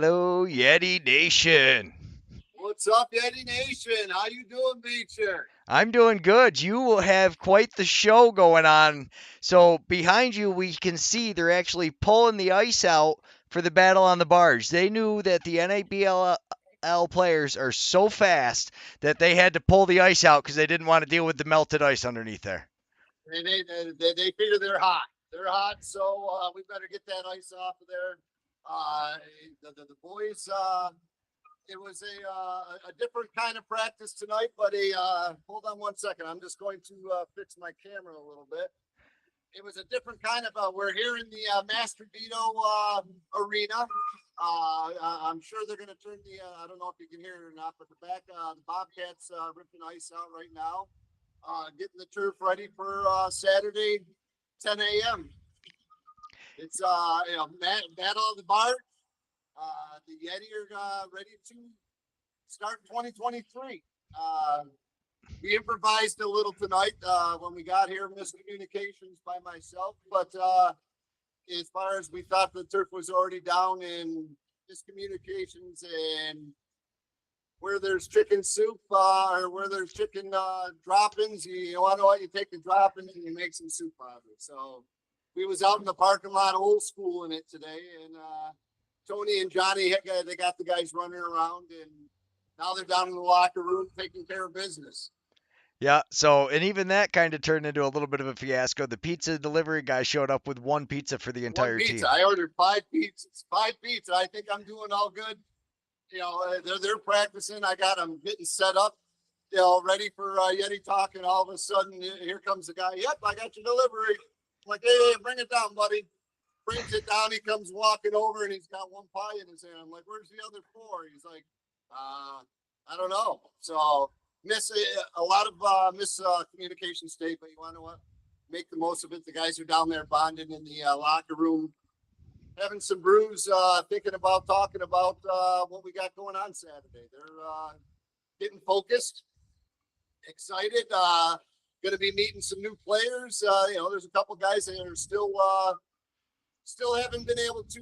Hello, Yeti Nation. What's up, Yeti Nation? How you doing, Beecher? I'm doing good. You will have quite the show going on. So behind you, we can see they're actually pulling the ice out for the battle on the barge. They knew that the NABL players are so fast that they had to pull the ice out because they didn't want to deal with the melted ice underneath there. And they figure they're hot. They're hot, so we better get that ice off of there. Uh, the boys, it was a different kind of practice tonight, but hold on one second. I'm just going to fix my camera a little bit. It was a different kind of. We're here in the Master Vito arena. I'm sure they're going to turn the. I don't know if you can hear it or not, but the back, the Bobcats ripping ice out right now, getting the turf ready for Saturday, 10 a.m. It's battle of the Barge. The Yeti are ready to start 2023. We improvised a little tonight when we got here, miscommunications by myself, but as far as we thought the turf was already down in miscommunications and where there's chicken soup or where there's chicken droppings, you want to know what, you take the droppings and you make some soup out of it. So we was out in the parking lot old school in it today, and Tony and Johnny, they got the guys running around, and now they're down in the locker room taking care of business. Yeah, so and even that kind of turned into a little bit of a fiasco. The pizza delivery guy showed up with one pizza for the One entire pizza. team. I ordered 5 pizzas. 5 pizza. I think I'm doing all good. They're practicing. I got them getting set up, ready for Yeti Talk, and all of a sudden here comes the guy. Yep, I got your delivery. I'm like, hey, bring it down, buddy. Brings it down. He comes walking over, and he's got one pie in his hand. I'm like, where's the other 4? He's like, I don't know. So a lot of miscommunication state, but you want to know what? Make the most of it. The guys are down there bonding in the locker room, having some brews, thinking about talking about what we got going on Saturday. They're getting focused, excited. Going to be meeting some new players. There's a couple guys that are still haven't been able to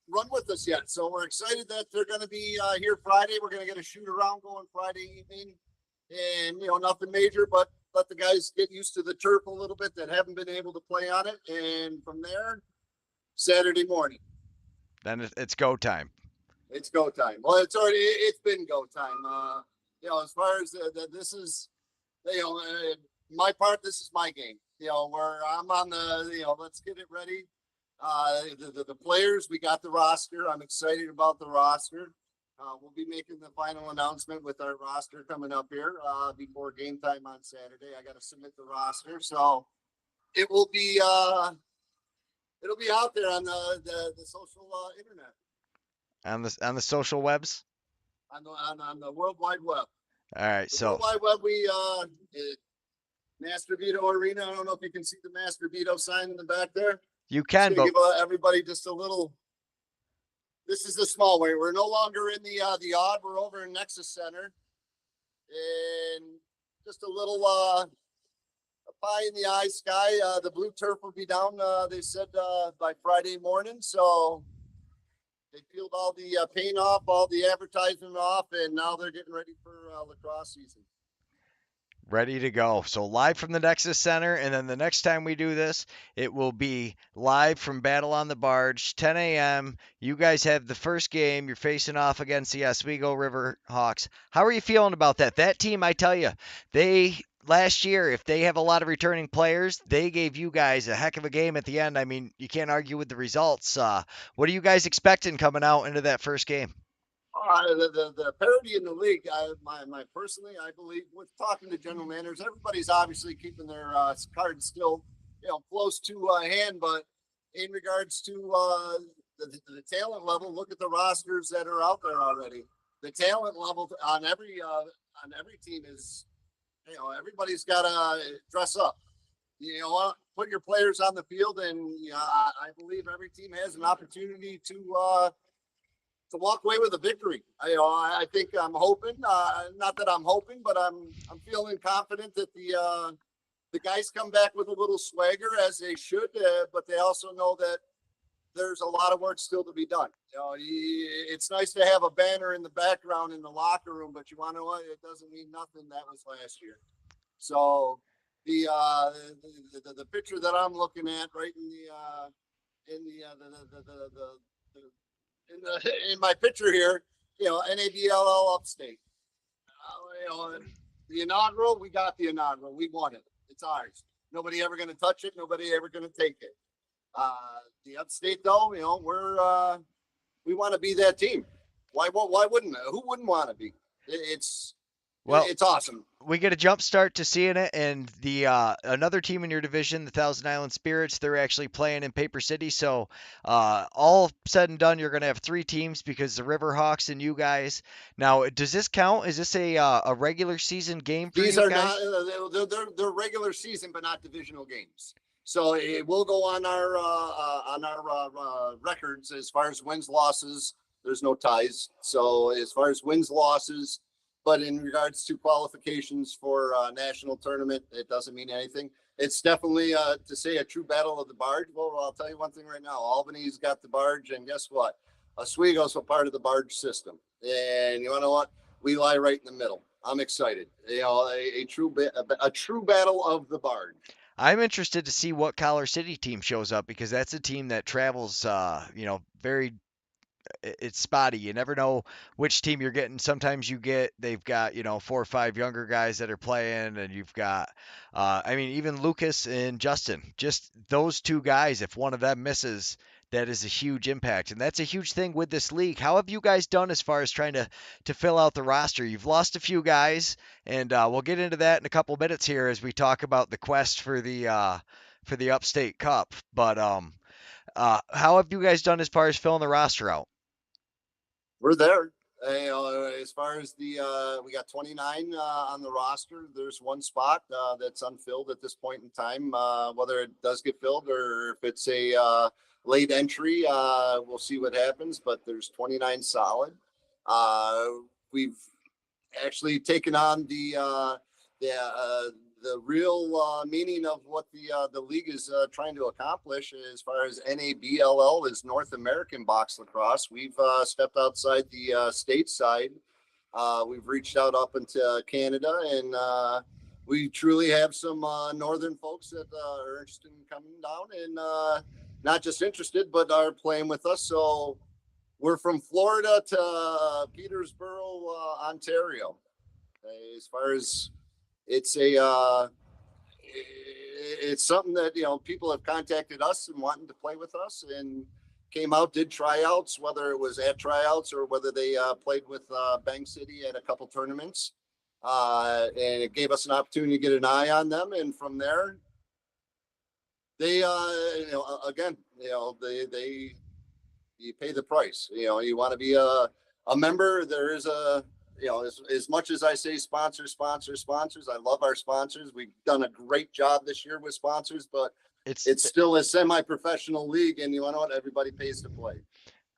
run with us yet. So we're excited that they're going to be here Friday. We're going to get a shoot around going Friday evening, and nothing major, but let the guys get used to the turf a little bit that haven't been able to play on it, and from there, Saturday morning, Then it's go time. it's go time. Well, it's been go time. As far as this is, my part. This is my game. Where I'm on the, let's get it ready. The players, we got the roster. I'm excited about the roster. We'll be making the final announcement with our roster coming up here before game time on Saturday. I got to submit the roster, so it will be it'll be out there on the social internet, On the social webs. on the World Wide Web. All right, The so World Wide Web, we Master Vito Arena. I don't know if you can see the Master Vito sign in the back there. you Just can, gonna but give everybody just a little. This is the small way. We're no longer in the odd. We're over in Nexus Center, and just a little a pie in the eye sky. The blue turf will be down. They said by Friday morning. So they peeled all the paint off, all the advertisement off, and now they're getting ready for lacrosse season. ready to go. So live from the Nexus Center, and then the next time we do this, it will be live from Battle on the Barge, 10 a.m. You guys have the first game. You're facing off against the Oswego River Hawks. How are you feeling about that? That team, I tell you, they last year, if they have a lot of returning players, they gave you guys a heck of a game at the end. I mean, you can't argue with the results. What are you guys expecting coming out into that first game? The parity in the league, my personally, I believe, with talking to general managers, everybody's obviously keeping their cards still, close to hand. But in regards to the talent level, look at the rosters that are out there already. The talent level on every team is, everybody's got to dress up. Put your players on the field, and I believe every team has an opportunity to walk away with a victory. I think I'm hoping, not that I'm hoping, but I'm feeling confident that the guys come back with a little swagger as they should, but they also know that there's a lot of work still to be done. It's nice to have a banner in the background in the locker room, but you want to know what? It doesn't mean nothing. That was last year. So the uh, the picture that I'm looking at right in in my picture here, NABLL Upstate. The inaugural, we got the inaugural. We won it. It's ours. Nobody ever going to touch it. Nobody ever going to take it. The upstate, though, we want to be that team. Why wouldn't who wouldn't want to be? It's Well, it's awesome. we get a jump start to seeing it, and the another team in your division, the Thousand Island Spirits, they're actually playing in Paper City. So all said and done, you're going to have three teams because the Riverhawks and you guys. Now, does this count? Is this a regular season game for These you are not guys? they're regular season, but not divisional games. So it will go on our records as far as wins losses. There's no ties. So as far as wins losses, but in regards to qualifications for national tournament, it doesn't mean anything. It's definitely to say a true battle of the barge. Well, I'll tell you one thing right now. Albany's got the barge, and guess what? Oswego's a part of the barge system. And you want to know what? We lie right in the middle. I'm excited. A true battle of the barge. I'm interested to see what Collar City team shows up because that's a team that travels, very it's spotty. You never know which team you're getting. Sometimes they've got, four or five younger guys that are playing, and you've got, I mean, even Lucas and Justin, just those two guys, if one of them misses, that is a huge impact. And that's a huge thing with this league. How have you guys done as far as trying to fill out the roster? You've lost a few guys, and we'll get into that in a couple minutes here as we talk about the quest for the Upstate Cup. But how have you guys done as far as filling the roster out? We're there. As far as we got 29 on the roster. There's one spot that's unfilled at this point in time. Whether it does get filled or if it's a late entry, we'll see what happens. But there's 29 solid. Uh, we've actually taken on the real meaning of what the league is trying to accomplish as far as NABLL is North American box lacrosse. We've stepped outside the state side. We've reached out up into Canada, and we truly have some northern folks that are interested in coming down and not just interested, but are playing with us. So we're from Florida to Petersboro, Ontario. As far as it's a it's something that people have contacted us and wanting to play with us and came out, did tryouts, whether it was at tryouts or whether they played with Bang City at a couple tournaments, and it gave us an opportunity to get an eye on them. And from there, they again, they you pay the price. You want to be a member. There is as much as I say sponsors, I love our sponsors. We've done a great job this year with sponsors, but It's it's still a semi-professional league, and you know what? Everybody pays to play.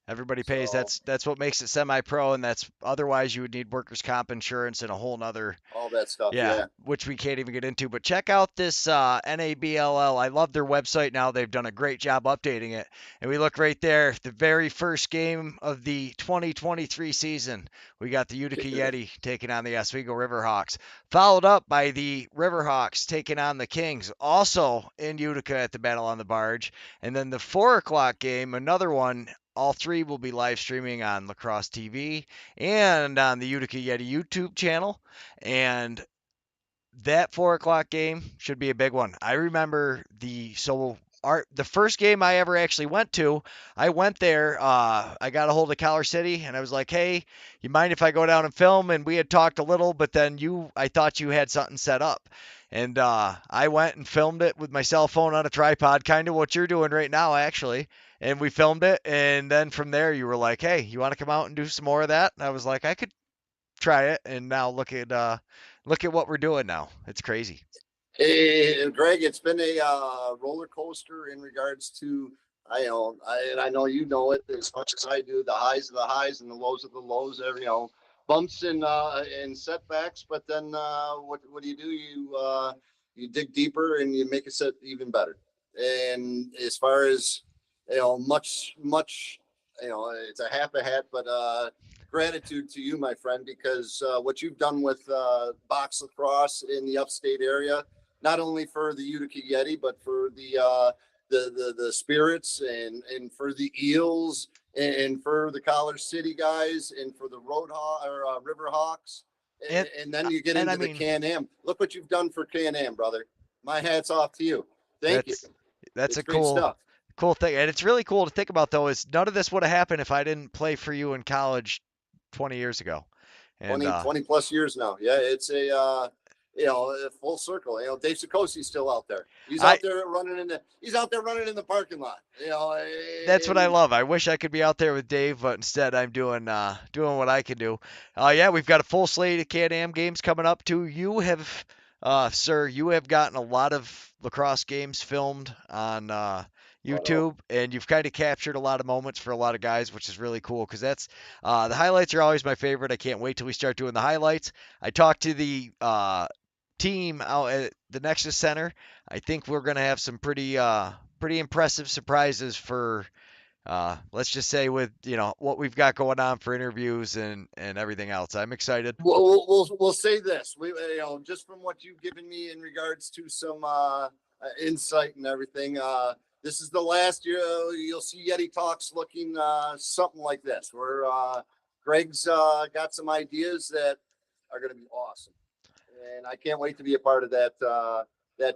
Everybody pays. So That's what makes it semi-pro, and that's otherwise you would need workers' comp insurance and a whole nother. all that stuff, Yeah, yeah. which we can't even get into. But check out this NABLL. I love their website now. They've done a great job updating it. And we look right there, the very first game of the 2023 season. We got the Utica Yeti taking on the Oswego Riverhawks, followed up by the Riverhawks taking on the Kings, also in Utica at the Battle on the Barge. And then the 4 o'clock game, another one. All three will be live streaming on Lacrosse TV and on the Utica Yeti YouTube channel. And that 4 o'clock game should be a big one. I remember the first game I ever actually went to. I went there. I got a hold of Collar City, and I was like, "Hey, you mind if I go down and film?" And we had talked a little, but then I thought you had something set up, and I went and filmed it with my cell phone on a tripod, kind of what you're doing right now, actually. And we filmed it, and then from there, you were like, "Hey, you want to come out and do some more of that?" And I was like, "I could try it." And now look at what we're doing now. It's crazy. Hey, Greg, it's been a roller coaster in regards to I know you know it as much as I do. The highs of the highs and the lows of the lows. Bumps and setbacks. But then what do? You dig deeper and you make it set even better. And as far as much, it's a half a hat, but gratitude to you, my friend, because what you've done with box lacrosse in the upstate area, not only for the Utica Yeti, but for the Spirits and for the Eels and for the College City guys and for the River Hawks. And And then you get and I into the mean Can-Am. Look what you've done for Can-Am, brother. My hat's off to you. Thank you. that's It's a great stuff. cool thing, and it's really cool to think about though. Is none of this would have happened if I didn't play for you in college 20 years ago, and 20 plus years now. Yeah, it's a full circle. Dave Sikosi's still out there. I He's out there running in the parking lot. that's what I And love. I wish I could be out there with Dave, but instead I'm doing what I can do. Yeah, we've got a full slate of Can-Am games coming up too. You have, sir, you have gotten a lot of lacrosse games filmed on oh no, YouTube, and you've kind of captured a lot of moments for a lot of guys, which is really cool because that's the highlights are always my favorite. I can't wait till we start doing the highlights. I talked to the team out at the Nexus Center. I think we're gonna have some pretty impressive surprises for let's just say with what we've got going on for interviews and everything else. I'm excited. we'll say this. We just from what you've given me in regards to some insight and everything. This is the last year you'll see Yeti Talks looking something like this, where Greg's got some ideas that are going to be awesome, and I can't wait to be a part of that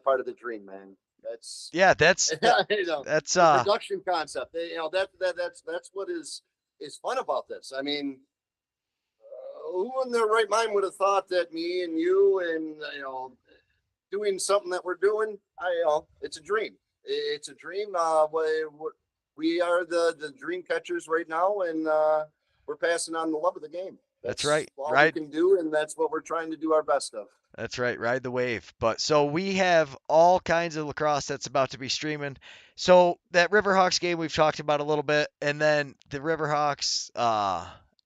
part of the dream, man. That's Yeah, that's the production concept. That's what is fun about this. I mean, who in their right mind would have thought that me and you and doing something that we're doing? It's a dream. It's a dream. We are the dream catchers right now, and we're passing on the love of the game. that's That's right, all we right. can do, and that's what we're trying to do our best of. That's right, ride the wave. But so we have all kinds of lacrosse that's about to be streaming. So that Riverhawks game we've talked about a little bit, and then the Riverhawks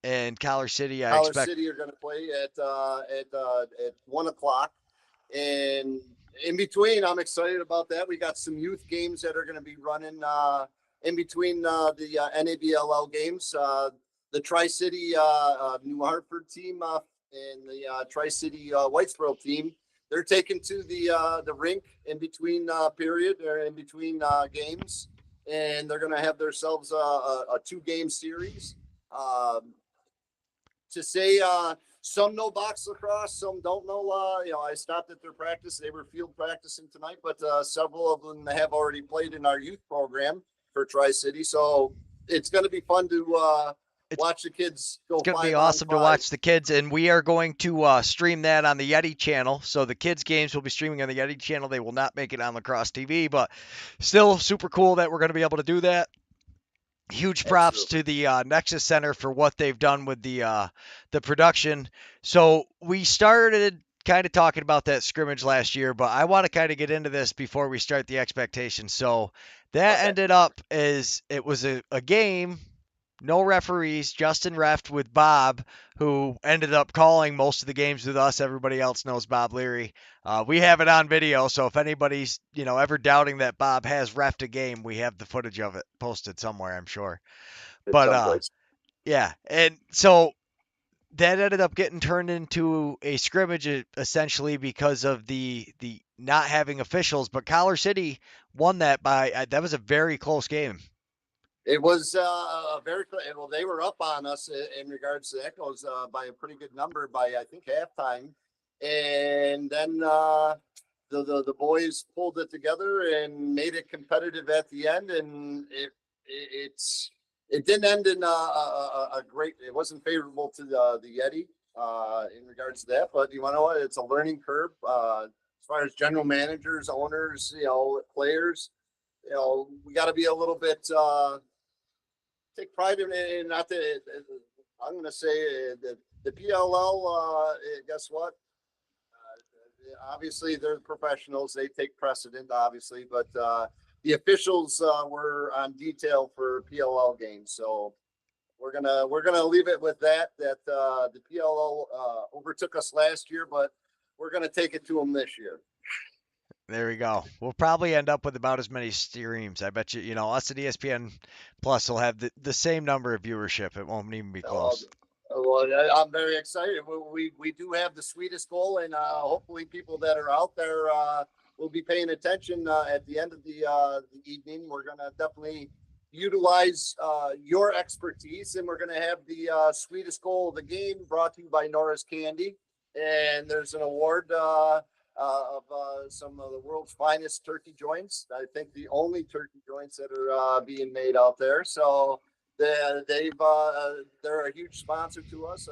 and College City, I College expect. City are going to play at 1 o'clock. And in between, I'm excited about that. We got some youth games that are going to be running in between the NABLL games. The Tri City New Hartford team and the Tri City Whitesboro team. They're taken to the rink in between period or in between games, and they're going to have themselves a 2-game series. To say some know box lacrosse, some don't know. I stopped at their practice. They were field practicing tonight, but several of them have already played in our youth program for Tri City. So it's going to be fun to It's watch the kids it's go going to be five on awesome to five. watch the kids, and we are going to stream that on the Yeti channel. So the kids' games will be streaming on the Yeti channel. They will not make it on Lacrosse TV, but still super cool that we're going to be able to do that. Huge props Absolutely. to the Nexus Center for what they've done with the production. So we started kind of talking about that scrimmage last year, but I want to kind of get into this before we start the expectations. So that Okay. ended up as it was a game, no referees, Justin refed with Bob, who ended up calling most of the games with us. Everybody else knows Bob Leary. We have it on video, so if anybody's ever doubting that Bob has refed a game, we have the footage of it posted somewhere, I'm sure. At But some place. yeah, and so that ended up getting turned into a scrimmage essentially because of the not having officials. But Collar City won that by that was a very close game. It was very well. They were up on us in regards to that goes by a pretty good number by I think halftime, and then the boys pulled it together and made it competitive at the end, and it didn't end in a great. It wasn't favorable to the Yeti in regards to that, but you want to know what? It's a learning curve as far as general managers, owners, players. We got to be a little bit. Take pride in not the. I'm going to say the PLL. Guess what? Obviously, they're professionals. They take precedent, obviously, but the officials were on detail for PLL games. So we're gonna leave it with that. That the PLL overtook us last year, but we're gonna take it to them this year. There we go. We'll probably end up with about as many streams. I bet you, us at ESPN Plus will have the same number of viewership. It won't even be Well, close. I'm very excited. We do have the sweetest goal, and hopefully, people that are out there will be paying attention at the end of the evening. We're going to definitely utilize your expertise, and we're going to have the sweetest goal of the game brought to you by Nora's Candy. And there's an award of some of the world's finest turkey joints. I think the only turkey joints that are being made out there. So they're a huge sponsor to us.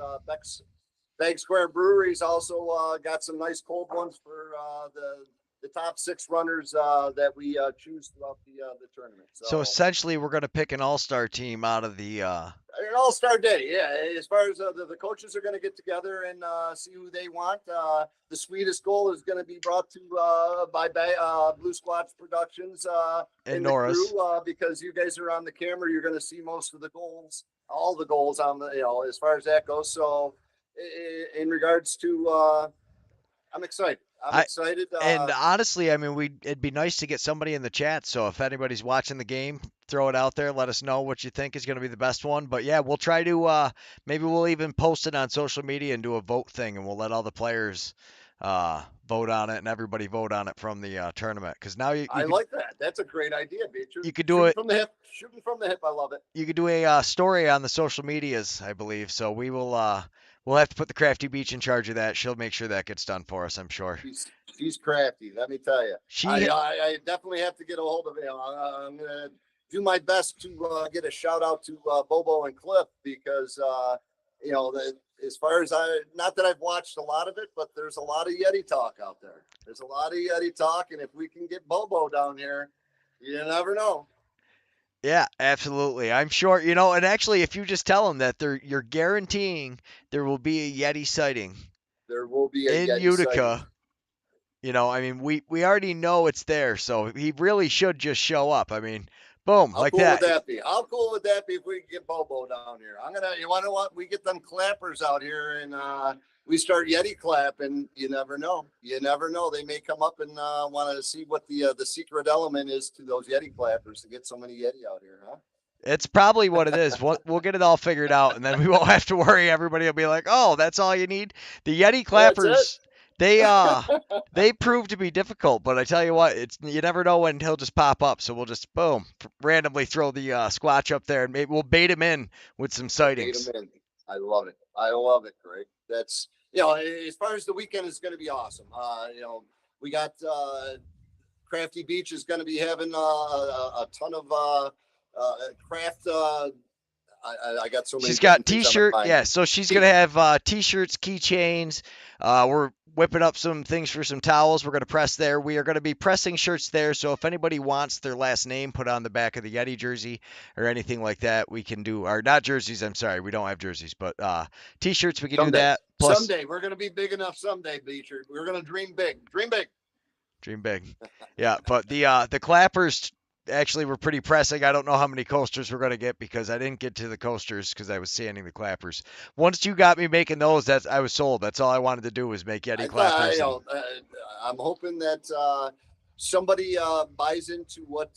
Bag Square Brewery's also got some nice cold ones for the top six runners that we choose throughout the tournament. So So essentially, we're going to pick an all-star team out of the. an all-star day, yeah. As far as the coaches are going to get together and see who they want. The sweetest goal is going to be brought to by Blue Squatch Productions And in the crew Nora's. because you guys are on the camera. You're going to see most of the goals, all the goals on the as far as that goes. So in regards to, I'm excited. I'm I excited. and honestly, I mean, it'd be nice to get somebody in the chat. So if anybody's watching the game, throw it out there. Let us know what you think is going to be the best one. But yeah, we'll try to. Maybe we'll even post it on social media and do a vote thing, and we'll let all the players vote on it, and everybody vote on it from the tournament. Because now you, I like that. That's a great idea, Beecher. you could do Shooting it. from the hip. Shooting from the hip. I love it. You could do a story on the social medias, I believe. So we will. We'll have to put the Crafty Beach in charge of that. She'll make sure that gets done for us. I'm sure. She's crafty. Let me tell you. She I definitely have to get a hold of him. I'm gonna do my best to get a shout out to Bobo and Cliff because as far as not that I've watched a lot of it, but there's a lot of Yeti talk out there. There's a lot of Yeti talk, and if we can get Bobo down here, you never know. Yeah, absolutely. I'm sure, and actually if you just tell them that you're guaranteeing there will be a Yeti sighting There will be a in Yeti sighting. Utica, I mean, we already know it's there, so he really should just show up. I mean, boom, How like cool would that. that be? How cool would that be if we could get Bobo down here? You want to what? We get them clappers out here and we start Yeti clapping. You never know. You never know. They may come up and want to see what the secret element is to those Yeti clappers to get so many Yeti out here, huh? It's probably what it is. We'll get it all figured out, and then we won't have to worry. Everybody will be like, "Oh, that's all you need." The Yeti That's it. clappers, they prove to be difficult, but I tell you what, it's you never know when he'll just pop up. So we'll just boom, randomly throw the Squatch up there, and maybe we'll bait him in with some Bait them sightings. in. I love it. I love it, Greg. That's as far as the weekend is going to be awesome. We got Crafty Beach is going to be having a ton of craft. I got so many She's got different things on my t-shirt, mind. yeah. So she's gonna have t-shirts, keychains. We're whipping up some things for some towels. We're gonna press there. We are gonna be pressing shirts there. So if anybody wants their last name put on the back of the Yeti jersey or anything like that, we can do. Or not jerseys. I'm sorry, we don't have jerseys, but t-shirts. We can do Someday, that. Plus, someday we're going to be big enough. Someday, Beecher, we're going to dream big. Dream big. dream big. Yeah, but the clappers actually were pretty pressing. I don't know how many coasters we're gonna get because I didn't get to the coasters because I was sanding the clappers. Once you got me making those, that's I was sold. That's all I wanted to do was make Yeti I thought, clappers and I'm hoping that somebody buys into what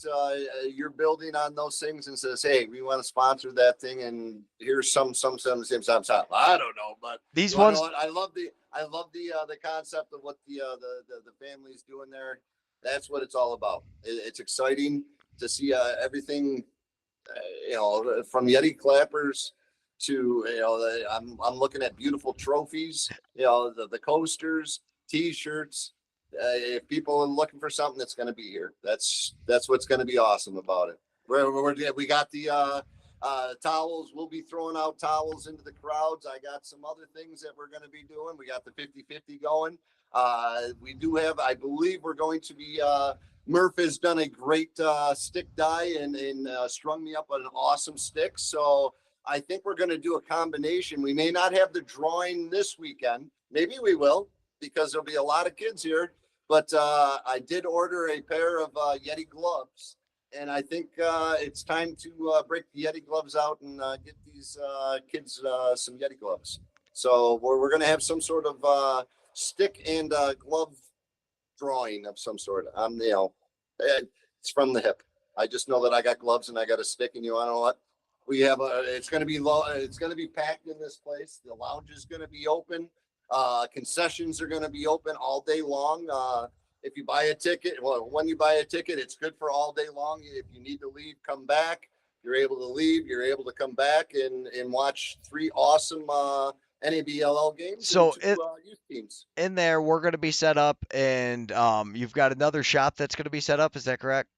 you're building on those things and says, "Hey, we want to sponsor that thing, and here's some." I don't know, but these you want to know ones. what? I love the concept of what the family's doing there. That's what it's all about. It's exciting to see everything, from Yeti clappers to I'm looking at beautiful trophies, the coasters, T-shirts. If people are looking for something, that's going to be here. That's what's going to be awesome about it. We got the towels. We'll be throwing out towels into the crowds. I got some other things that we're going to be doing. We got the 50-50 going. We do have, I believe we're going to be Murph has done a great stick die and strung me up on an awesome stick. So I think we're going to do a combination. We may not have the drawing this weekend. Maybe we will because there'll be a lot of kids here. But I did order a pair of Yeti gloves. And I think it's time to break the Yeti gloves out and get these kids some Yeti gloves. So we're going to have some sort of stick and glove drawing of some sort. It's from the hip. I just know that I got gloves and I got a stick, and you want to know what? We have it's going to be low. It's going to be packed in this place. The lounge is going to be open. Concessions are going to be open all day long. If you buy a ticket, well, when you buy a ticket, it's good for all day long. If you need to leave, come back. You're able to leave. You're able to come back and watch 3 awesome NABLL games So and 2 youth teams. in there, we're going to be set up, and you've got another shop that's going to be set up. Is that correct?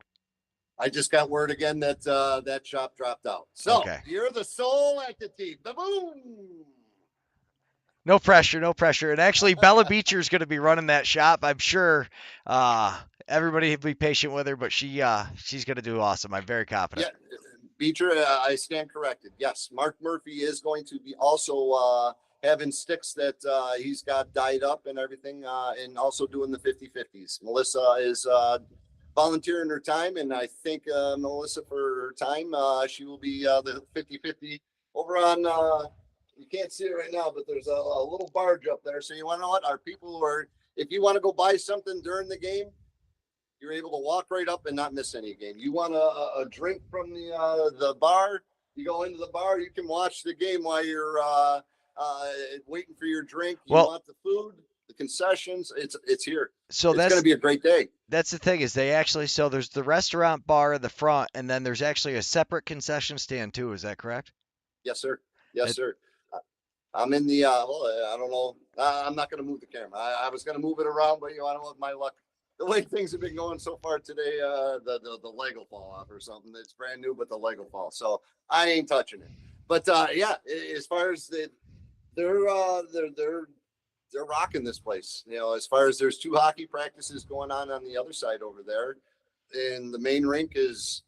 I just got word again that that shop dropped out. So Okay. you're the sole entity. Ba-boom. No pressure, no pressure. And actually, Bella Beecher is going to be running that shop. I'm sure everybody will be patient with her, but she's going to do awesome. I'm very confident. Yeah, Beecher, I stand corrected. Yes, Mark Murphy is going to be also having sticks that he's got dyed up and everything, and also doing the 50-50s. Melissa is volunteering her time, and I think Melissa, for her time, she will be the 50-50 over on. You can't see it right now, but there's a little barge up there. So you want to know what? Our people are, if you want to go buy something during the game, you're able to walk right up and not miss any game. You want a drink from the bar, you go into the bar, you can watch the game while you're waiting for your drink. You want the food, the concessions, it's here. So it's going to be a great day. That's the thing is they actually, so there's the restaurant bar in the front, and then there's actually a separate concession stand too. Is that correct? Yes, sir. Yes, sir. I'm in the, I don't know. I'm not going to move the camera. I was going to move it around, but I don't know, with my luck, the way things have been going so far today, the leg will fall off or something. It's brand new, but the leg will fall. So I ain't touching it. But yeah, as far as they're rocking this place. As far as there's 2 hockey practices going on the other side over there, and the main rink it's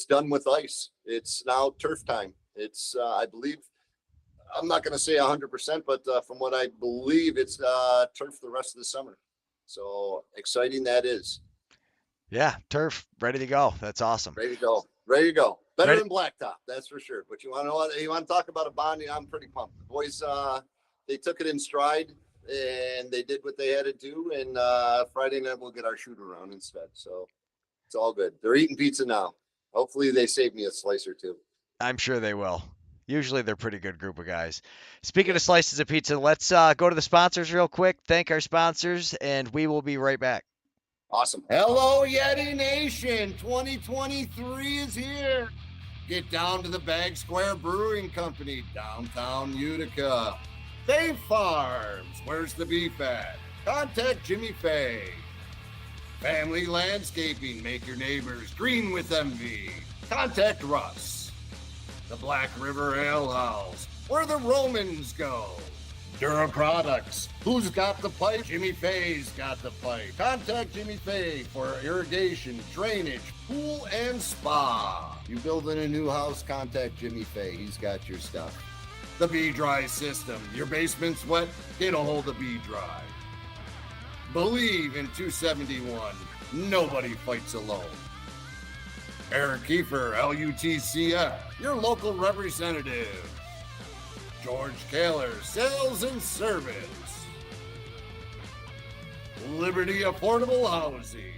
done with ice. It's now turf time. It's I believe, I'm not going to say 100%, but from what I believe, it's turf the rest of the summer. So exciting that is. Yeah, turf ready to go. That's awesome. Ready to go. Ready to go. Better than blacktop, that's for sure. But you want to know what? You want to talk about a bonding? I'm pretty pumped. The boys, they took it in stride and they did what they had to do. And Friday night we'll get our shoot around instead. So it's all good. They're eating pizza now. Hopefully they save me a slice or 2. I'm sure they will. Usually they're a pretty good group of guys. Speaking of slices of pizza, let's go to the sponsors real quick. Thank our sponsors, and we will be right back. Awesome. Hello, Yeti Nation. 2023 is here. Get down to the Bag Square Brewing Company, downtown Utica. Fay Farms. Where's the beef at? Contact Jimmy Fay. Family Landscaping. Make your neighbors green with envy. Contact Russ. The Black River Ale House, where the Romans go. Dura Products. Who's got the pipe? Jimmy Fay's got the pipe. Contact Jimmy Fay for irrigation, drainage, pool, and spa. You building a new house? Contact Jimmy Fay. He's got your stuff. The B-Dry System. Your basement's wet? Get a hold of B-Dry. Believe in 271. Nobody fights alone. Eric Kiefer, LUTCF, your local representative. George Kaler, Sales and Service. Liberty Affordable Housing.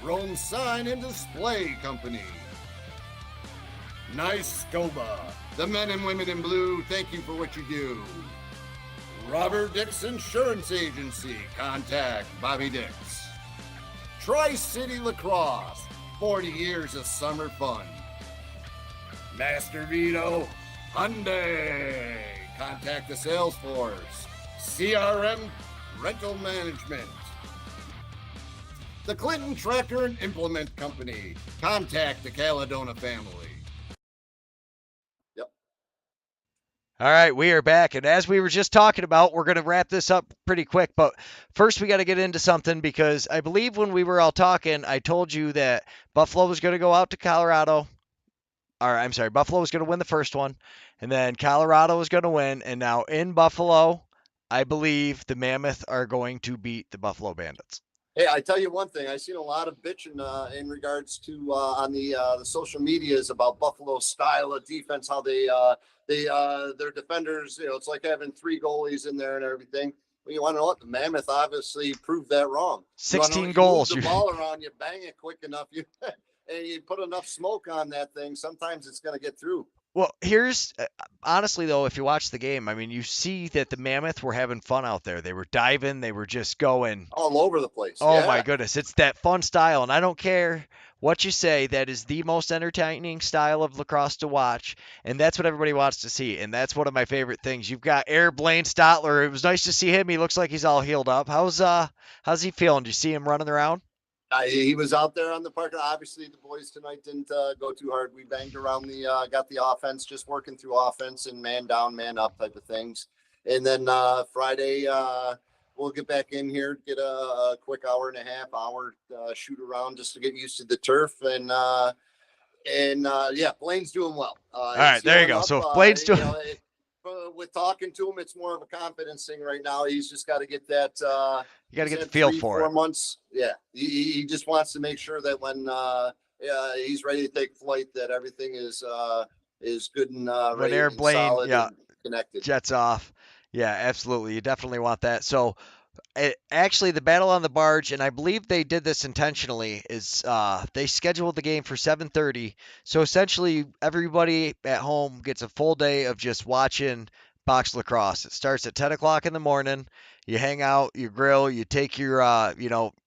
Rome Sign and Display Company. Nice Scoba. The men and women in blue, thank you for what you do. Robert Dix Insurance Agency. Contact Bobby Dix. Tri-City Lacrosse, 40 years of summer fun. Master Vito, Hyundai. Contact the sales force. CRM Rental Management. The Clinton Tractor and Implement Company. Contact the Caledona family. All right, we are back. And as we were just talking about, we're going to wrap this up pretty quick. But first, we got to get into something because I believe when we were all talking, I told you that Buffalo was going to go out to Colorado. Or I'm sorry, Buffalo was going to win the first one. And then Colorado was going to win. And now in Buffalo, I believe the Mammoth are going to beat the Buffalo Bandits. Hey, I tell you one thing. I've seen a lot of bitching in regards to on the social medias about Buffalo's style of defense, how their defenders, it's like having 3 goalies in there and everything. Well, you want to know what? The Mammoth obviously proved that wrong. You want to know 16 what? You move goals. the ball around, you bang it quick enough, you and you put enough smoke on that thing. Sometimes it's going to get through. Well, here's honestly though, if you watch the game, I mean, you see that the Mammoth were having fun out there. They were diving, they were just going. All over the place. Oh my Yeah. goodness, it's that fun style, and I don't care what you say, that is the most entertaining style of lacrosse to watch, and that's what everybody wants to see, and that's one of my favorite things. You've got Air Blaine Stotler. It was nice to see him. He looks like he's all healed up. How's he feeling? Do you see him running around? He was out there on the park. Obviously, the boys tonight didn't go too hard. We banged around got the offense, just working through offense and man down, man up type of things. And then Friday, we'll get back in here, get a quick hour and a half, hour shoot around just to get used to the turf. And yeah, Blaine's doing well. All He's right, there you healing go. up. So Blaine's doing. With talking to him, it's more of a confidence thing right now. He's just got to get that. You got to He's get the had feel three, for four it. months. Yeah, he just wants to make sure that when he's ready to take flight, that everything is good and When ready Air and Blaine, solid yeah, and connected. jets off. Yeah, absolutely. You definitely want that. So actually, the battle on the barge, and I believe they did this intentionally, is they scheduled the game for 7:30. So essentially, everybody at home gets a full day of just watching box lacrosse. It starts at 10 o'clock in the morning. You hang out, you grill, you take your,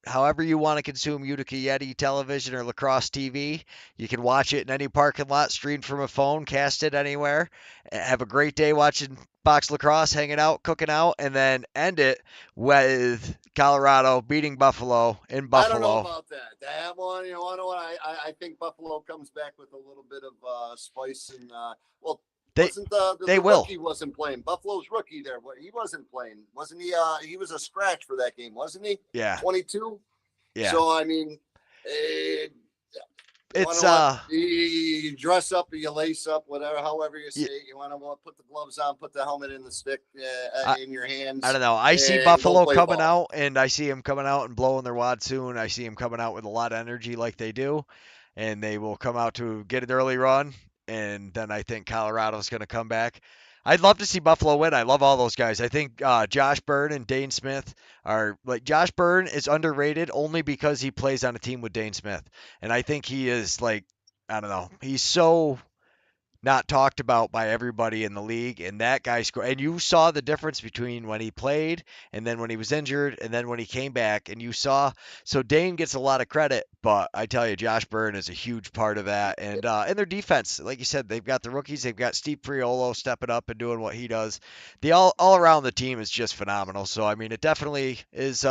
however you want to consume Utica Yeti television or lacrosse TV. You can watch it in any parking lot, streamed from a phone, cast it anywhere. Have a great day watching box lacrosse, hanging out, cooking out, and then end it with Colorado beating Buffalo in I don't know Buffalo. about that. That one, you know, I think Buffalo comes back with a little bit of spice and well, They wasn't they the will. rookie wasn't playing. Buffalo's rookie there, he wasn't playing, wasn't he? He was a scratch for that game, wasn't he? Yeah. 22. Yeah. So I mean, eh, you want It's to what? You dress up, you lace up, whatever, however you y- say it. You want to put the gloves on, put the helmet in the stick, I, in your I hands, don't know. I see and go Buffalo play coming ball. out, and I see him coming out and blowing their wad soon. I see him coming out with a lot of energy like they do, and they will come out to get an early run, and then I think Colorado's going to come back. I'd love to see Buffalo win. I love all those guys. I think Josh Byrne and Dane Smith are like Josh Byrne is underrated only because he plays on a team with Dane Smith, and I think he is like I don't know. He's so not talked about by everybody in the league. And that guy scored. And you saw the difference between when he played and then when he was injured and then when he came back. And you saw. So Dane gets a lot of credit, but I tell you, Josh Byrne is a huge part of that. And their defense, like you said, they've got the rookies. They've got Steve Priolo stepping up and doing what he does. The all around the team is just phenomenal. So I mean, it definitely is.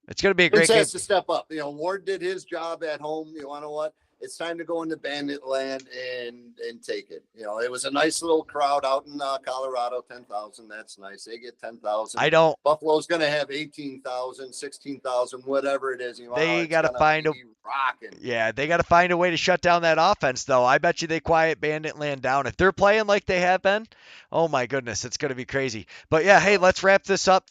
It's going to be a Vince great game. has to step up. You know, Ward did his job at home. You want to know what? It's time to go into Bandit Land and take it. You know, it was a nice little crowd out in Colorado, 10,000. That's nice. They get 10,000. I don't. Buffalo's going to have 18,000, 16,000, whatever it is. You know, They it's got to going to find a be rocking. Yeah, they got to find a way to shut down that offense, though. I bet you they quiet Bandit Land down. If they're playing like they have been, oh my goodness, it's going to be crazy. But yeah, hey, let's wrap this up.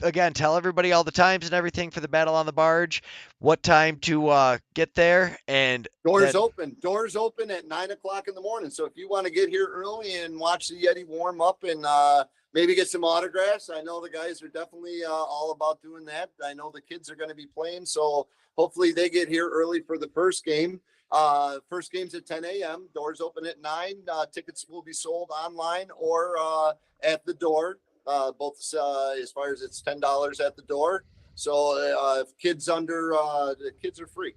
Again, tell everybody all the times and everything for the Battle on the Barge, what time to get there, and Doors then open. Doors open at 9 o'clock in the morning. So if you want to get here early and watch the Yeti warm up and maybe get some autographs, I know the guys are definitely all about doing that. I know the kids are going to be playing, so hopefully they get here early for the first game. First game's at 10 a.m. Doors open at 9. Tickets will be sold online or at the door. Both as far as it's $10 at the door. So if kids under the kids are free.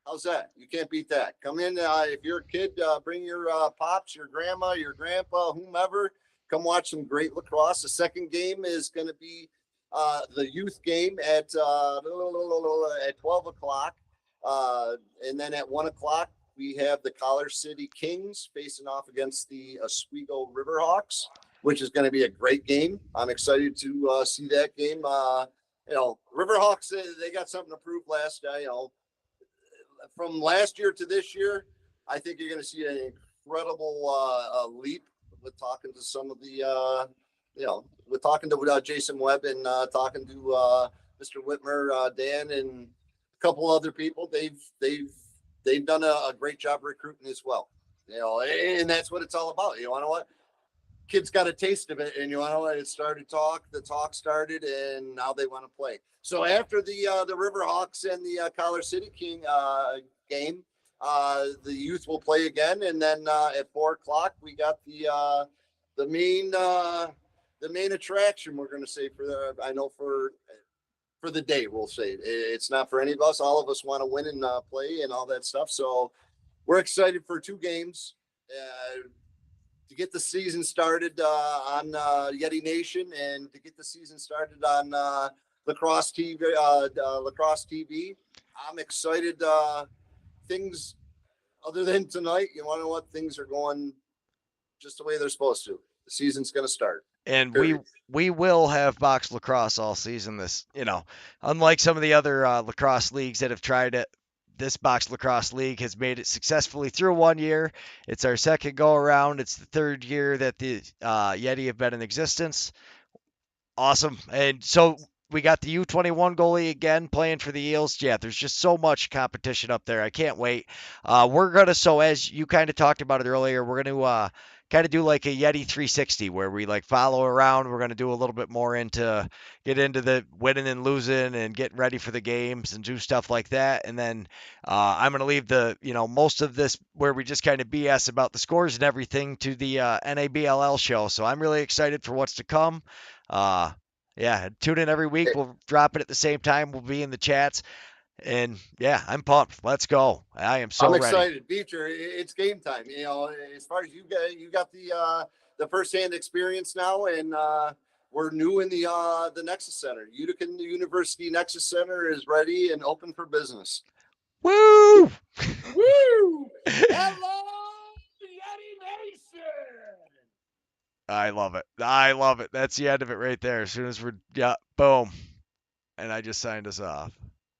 How's that? You can't beat that. Come in. If you're a kid, bring your pops, your grandma, your grandpa, whomever. Come watch some great lacrosse. The second game is going to be the youth game at 12 o'clock. And then at 1 o'clock, we have the Collar City Kings facing off against the Oswego Riverhawks, which is going to be a great game. I'm excited to see that game. You know, Riverhawks, they got something to prove last day. You know, from last year to this year, I think you're going to see an incredible leap with talking to some of the, with talking to Jason Webb and talking to Mr. Whitmer, Dan, and a couple other people. They've done a great job recruiting as well. You know, and that's what it's all about. You know what? kids got a taste of it, and you know it started talk. The talk started, and now they want to play. So after the Riverhawks and the Collar City King game, the youth will play again, and then at 4 o'clock we got the main the main attraction. We're going to say for the I know for the day we'll say it's not for any of us. All of us want to win and play and all that stuff. So we're excited for two games. To get the season started on Yeti Nation and to get the season started on Lacrosse TV. Lacrosse TV. I'm excited. Things other than tonight, you want to know what things are going just the way they're supposed to. The season's going to start. And we Period. we will have box lacrosse all season. This, unlike some of the other lacrosse leagues that have tried it, this box lacrosse league has made it successfully through 1 year. It's our second go around. It's the third year that the Yeti have been in existence. Awesome. And so we got the U21 goalie again playing for the Eels. Yeah, there's just so much competition up there. I can't wait. We're going to, so as you kind of talked about it earlier, we're going to kind of do like a Yeti 360 where we like follow around. We're going to do a little bit more get into the winning and losing and getting ready for the games and do stuff like that. And then I'm going to leave most of this where we just kind of BS about the scores and everything to the NABLL show. So I'm really excited for what's to come. Uh, yeah, tune in every week. We'll drop it at the same time. We'll be in the chats. And yeah, I'm pumped. Let's go. I am so I'm ready. excited. Beecher, it's game time. You know, as far as you got the first hand experience now, and we're new in the Nexus Center. Utica University Nexus Center is ready and open for business. Woo! Woo! Hello, Yeti Nation! I love it. I love it. That's the end of it right there. As soon as we're, yeah, boom. And I just signed us off.